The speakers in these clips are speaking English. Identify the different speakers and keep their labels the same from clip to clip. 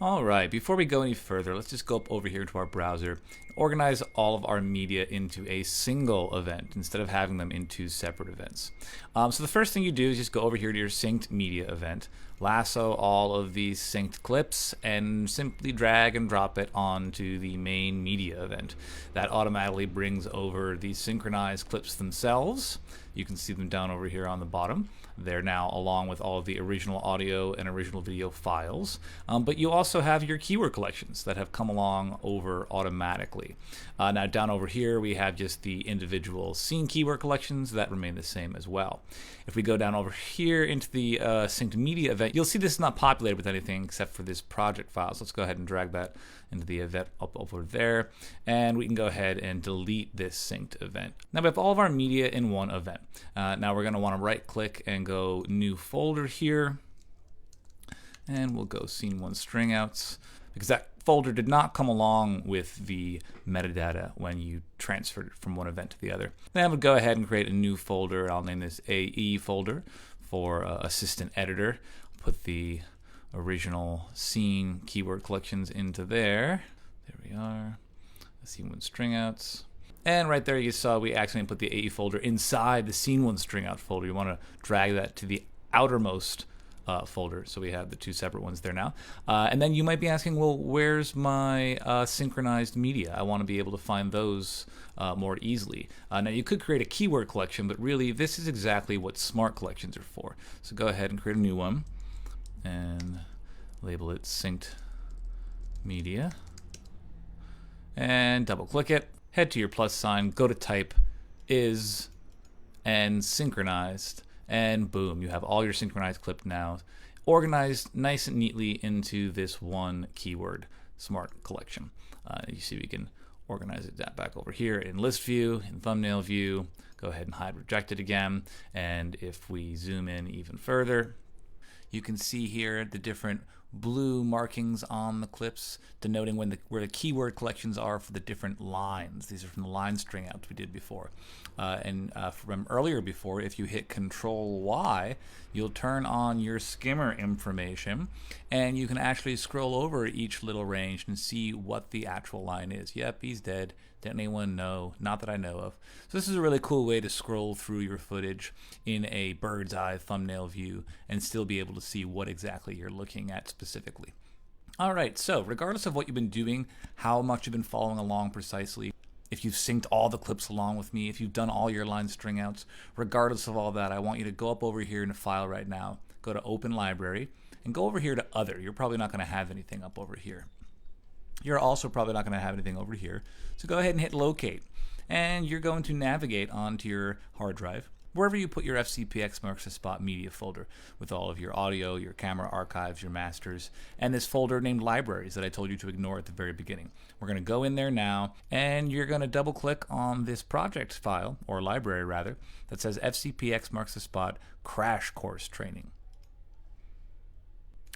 Speaker 1: All right, before we go any further, let's just go up over here to our browser, organize all of our media into a single event instead of having them into separate events. So the first thing you do is just go over here to your synced media event, lasso all of these synced clips, and simply drag and drop it onto the main media event. That automatically brings over the synchronized clips themselves. You can see them down over here on the bottom. They're now along with all of the original audio and original video files. But you also have your keyword collections that have come along over automatically. Now down over here we have just the individual scene keyword collections that remain the same as well. If we go down over here into the synced media event, you'll see this is not populated with anything except for this project file. So let's go ahead and drag that into the event up over there, and we can go ahead and delete this synced event. Now we have all of our media in one event. Now we're going to want to right click and go new folder here, and we'll go scene 1 string outs, because that folder did not come along with the metadata when you transferred it from one event to the other. Then we'll go ahead and create a new folder. I'll name this AE folder for assistant editor. Put the original scene keyword collections into there. There we are. Scene 1 string outs. And right there you saw we accidentally put the AE folder inside the scene 1 string out folder. You want to drag that to the outermost folder. So we have the two separate ones there now. And then you might be asking, well, where's my synchronized media? I want to be able to find those more easily. Now you could create a keyword collection, but really this is exactly what smart collections are for. So go ahead and create a new one and label it synced media, and double click it, head to your plus sign, go to type is and synchronized, and boom, you have all your synchronized clip now organized nice and neatly into this one keyword smart collection. You see we can organize it back over here in list view, in thumbnail view. Go ahead and hide rejected again, and if we zoom in even further, you can see here the different blue markings on the clips denoting where the keyword collections are for the different lines. These are from the line string outs we did before. From earlier before, if you hit Control Y, you'll turn on your skimmer information, and you can actually scroll over each little range and see what the actual line is. Yep, he's dead. Didn't anyone know? Not that I know of. So this is a really cool way to scroll through your footage in a bird's eye thumbnail view and still be able to see what exactly you're looking at specifically. All right, so regardless of what you've been doing, how much you've been following along precisely, if you've synced all the clips along with me, if you've done all your line string outs, regardless of all that, I want you to go up over here in a file right now, go to Open Library, and go over here to Other. You're probably not going to have anything up over here. You're also probably not going to have anything over here. So go ahead and hit Locate. And you're going to navigate onto your hard drive, wherever you put your FCPX Marks the Spot media folder, with all of your audio, your camera archives, your masters, and this folder named Libraries that I told you to ignore at the very beginning. We're going to go in there now, and you're going to double click on this project file, or library rather, that says FCPX Marks the Spot Crash Course Training.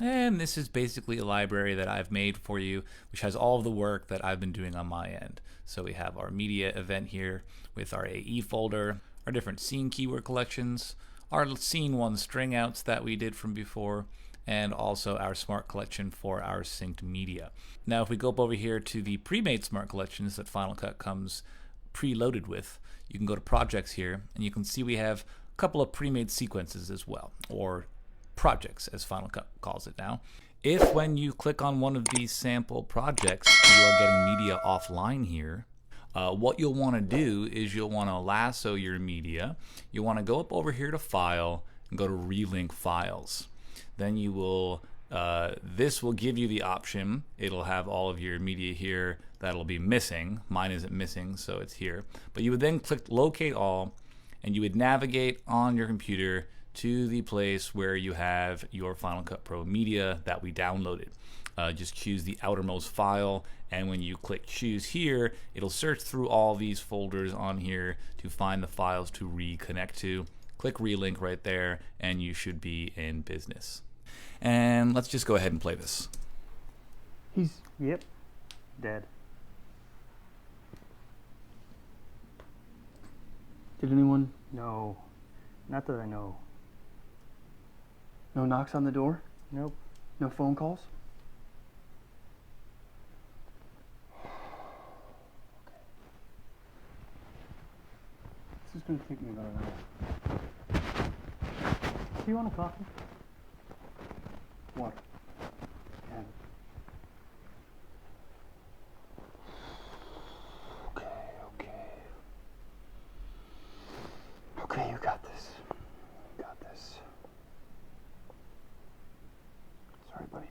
Speaker 1: And this is basically a library that I've made for you, which has all of the work that I've been doing on my end. So we have our media event here with our AE folder, our different scene keyword collections, our scene 1 string outs that we did from before, and also our smart collection for our synced media. Now if we go up over here to the pre-made smart collections that Final Cut comes preloaded with, you can go to projects here, and you can see we have a couple of pre-made sequences as well, or projects as Final Cut calls it now. If when you click on one of these sample projects you are getting media offline here, what you'll want to do is you'll want to lasso your media. You'll want to go up over here to File and go to Relink Files. Then you will this will give you the option. It'll have all of your media here that'll be missing. Mine isn't missing, so it's here. But you would then click Locate All, and you would navigate on your computer to the place where you have your Final Cut Pro media that we downloaded. Just choose the outermost file, and when you click choose here, it'll search through all these folders on here to find the files to reconnect to. Click relink right there, and you should be in business. And let's just go ahead and play this.
Speaker 2: Yep, dead. Did anyone? No, not that I know. No knocks on the door? Nope. No phone calls? is going to take me about an hour. Do you want a coffee? Water. And okay, you got this. You got this. Sorry, buddy.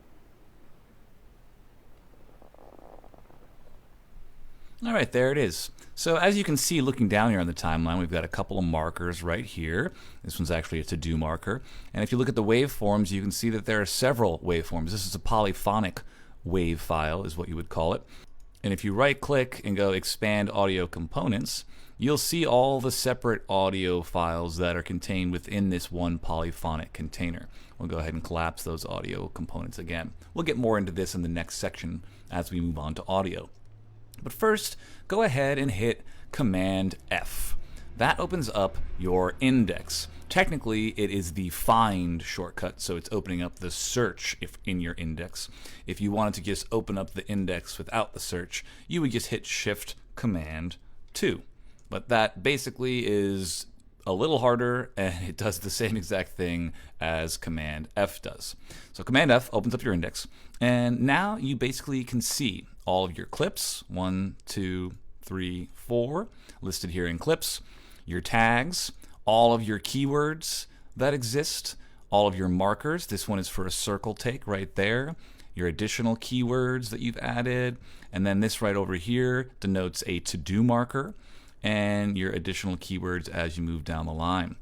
Speaker 1: All right, there it is. So as you can see, looking down here on the timeline, we've got a couple of markers right here. This one's actually a to-do marker. And if you look at the waveforms, you can see that there are several waveforms. This is a polyphonic wave file, is what you would call it. And if you right-click and go Expand Audio Components, you'll see all the separate audio files that are contained within this one polyphonic container. We'll go ahead and collapse those audio components again. We'll get more into this in the next section as we move on to audio. But first, go ahead and hit Command F. That opens up your index. Technically, it is the find shortcut, so it's opening up the search in your index. If you wanted to just open up the index without the search, you would just hit Shift Command 2. But that basically is a little harder, and it does the same exact thing as Command F does. So Command F opens up your index, and now you basically can see all of your clips, 1, 2, 3, 4, listed here in clips, your tags, all of your keywords that exist, all of your markers. This one is for a circle take right there, your additional keywords that you've added, and then this right over here denotes a to-do marker, and your additional keywords as you move down the line.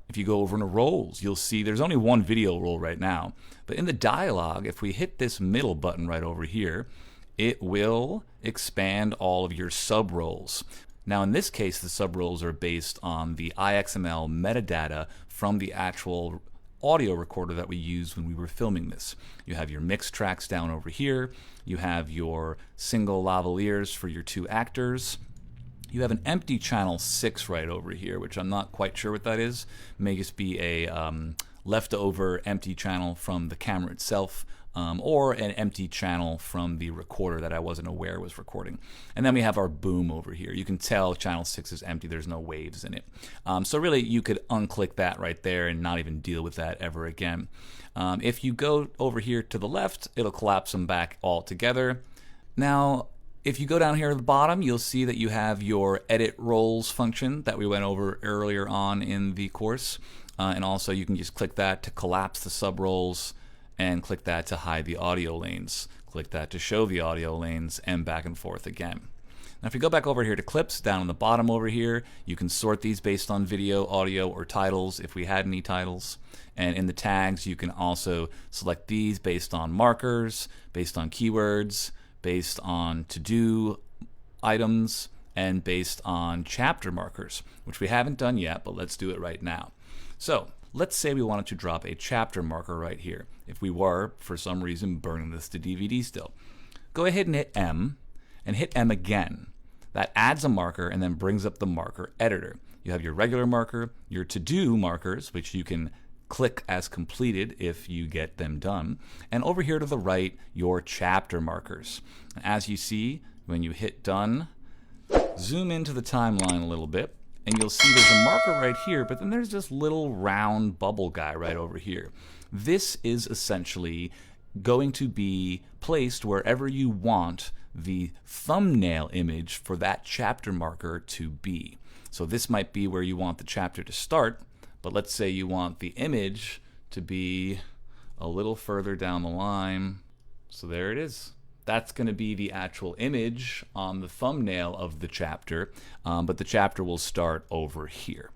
Speaker 1: If you go over into roles, you'll see there's only one video role right now, but in the dialog, if we hit this middle button right over here, it will expand all of your sub-roles. Now in this case, the sub-roles are based on the IXML metadata from the actual audio recorder that we used when we were filming this. You have your mix tracks down over here, you have your single lavaliers for your 2 actors, you have an empty channel 6 right over here, which I'm not quite sure what that is. It may just be a leftover empty channel from the camera itself, or an empty channel from the recorder that I wasn't aware was recording. And then we have our boom over here. You can tell channel 6 is empty, there's no waves in it. So really you could unclick that right there and not even deal with that ever again. If you go over here to the left, it'll collapse them back all together. Now, if you go down here at the bottom, you'll see that you have your edit roles function that we went over earlier on in the course. And also you can just click that to collapse the sub-roles, and click that to hide the audio lanes. Click that to show the audio lanes, and back and forth again. Now if you go back over here to clips, down on the bottom over here, you can sort these based on video, audio, or titles if we had any titles. And in the tags, you can also select these based on markers, based on keywords, based on to-do items, and based on chapter markers, which we haven't done yet, but let's do it right now. So let's say we wanted to drop a chapter marker right here, if we were, for some reason, burning this to DVD still. Go ahead and hit M, and hit M again. That adds a marker and then brings up the marker editor. You have your regular marker, your to-do markers, which you can click as completed if you get them done, and over here to the right, your chapter markers. As you see, when you hit done, zoom into the timeline a little bit, and you'll see there's a marker right here, but then there's this little round bubble guy right over here. This is essentially going to be placed wherever you want the thumbnail image for that chapter marker to be. So this might be where you want the chapter to start, but let's say you want the image to be a little further down the line. So there it is. That's going to be the actual image on the thumbnail of the chapter, but the chapter will start over here.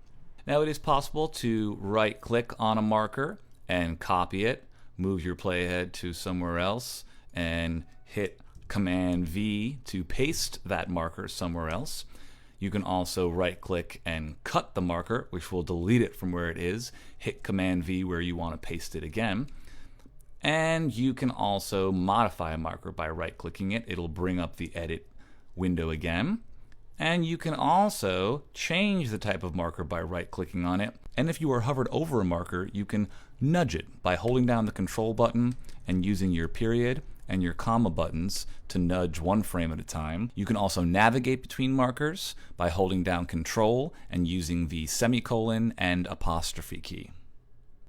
Speaker 1: Now it is possible to right-click on a marker and copy it, move your playhead to somewhere else, and hit Command V to paste that marker somewhere else. You can also right-click and cut the marker, which will delete it from where it is. Hit Command V where you want to paste it again. And you can also modify a marker by right-clicking it. It'll bring up the edit window again. And you can also change the type of marker by right-clicking on it. And if you are hovered over a marker, you can nudge it by holding down the control button and using your period and your comma buttons to nudge one frame at a time. You can also navigate between markers by holding down Control and using the semicolon and apostrophe key.